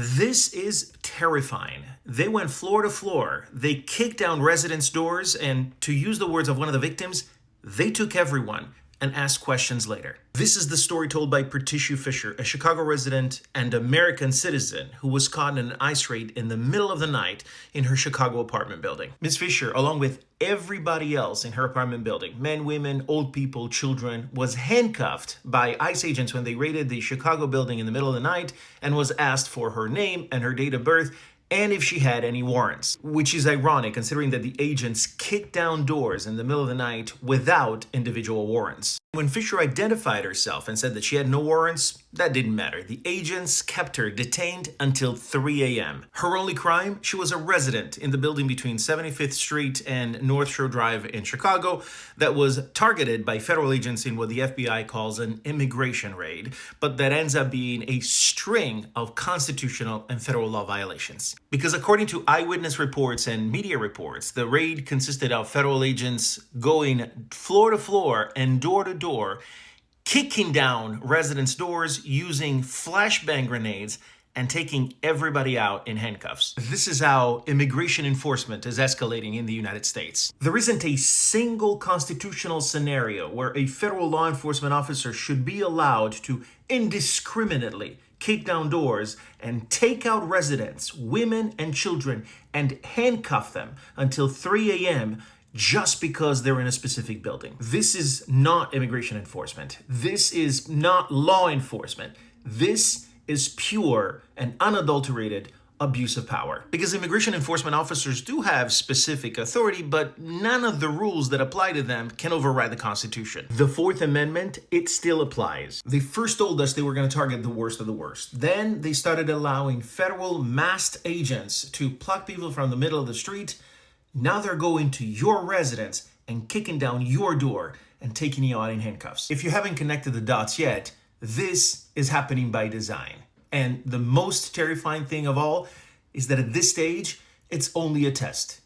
This is terrifying. They went floor to floor. They kicked down residents' doors, and to use the words of one of the victims, they took everyone and asked questions later. This is the story told by Pretissue Fisher, a Chicago resident and American citizen who was caught in an ICE raid in the middle of the night in her Chicago apartment building. Ms. Fisher, along with everybody else in her apartment building, men, women, old people, children, was handcuffed by ICE agents when they raided the Chicago building in the middle of the night and was asked for her name and her date of birth and if she had any warrants, which is ironic considering that the agents kicked down doors in the middle of the night without individual warrants. When Fisher identified herself and said that she had no warrants, that didn't matter. The agents kept her detained until 3 a.m. Her only crime? She was a resident in the building between 75th Street and North Shore Drive in Chicago that was targeted by federal agents in what the FBI calls an immigration raid, but that ends up being a string of constitutional and federal law violations. Because according to eyewitness reports and media reports, the raid consisted of federal agents going floor to floor and door to door, kicking down residents' doors using flashbang grenades and taking everybody out in handcuffs. This is how immigration enforcement is escalating in the United States. There isn't a single constitutional scenario where a federal law enforcement officer should be allowed to indiscriminately kick down doors and take out residents, women and children, and handcuff them until 3 a.m. just because they're in a specific building. This is not immigration enforcement. This is not law enforcement. This is pure and unadulterated abuse of power. Because immigration enforcement officers do have specific authority, but none of the rules that apply to them can override the Constitution. The Fourth Amendment, it still applies. They first told us they were going to target the worst of the worst. Then they started allowing federal masked agents to pluck people from the middle of the street. Now they're going to your residence and kicking down your door and taking you out in handcuffs. If you haven't connected the dots yet, this is happening by design. And the most terrifying thing of all is that at this stage, it's only a test.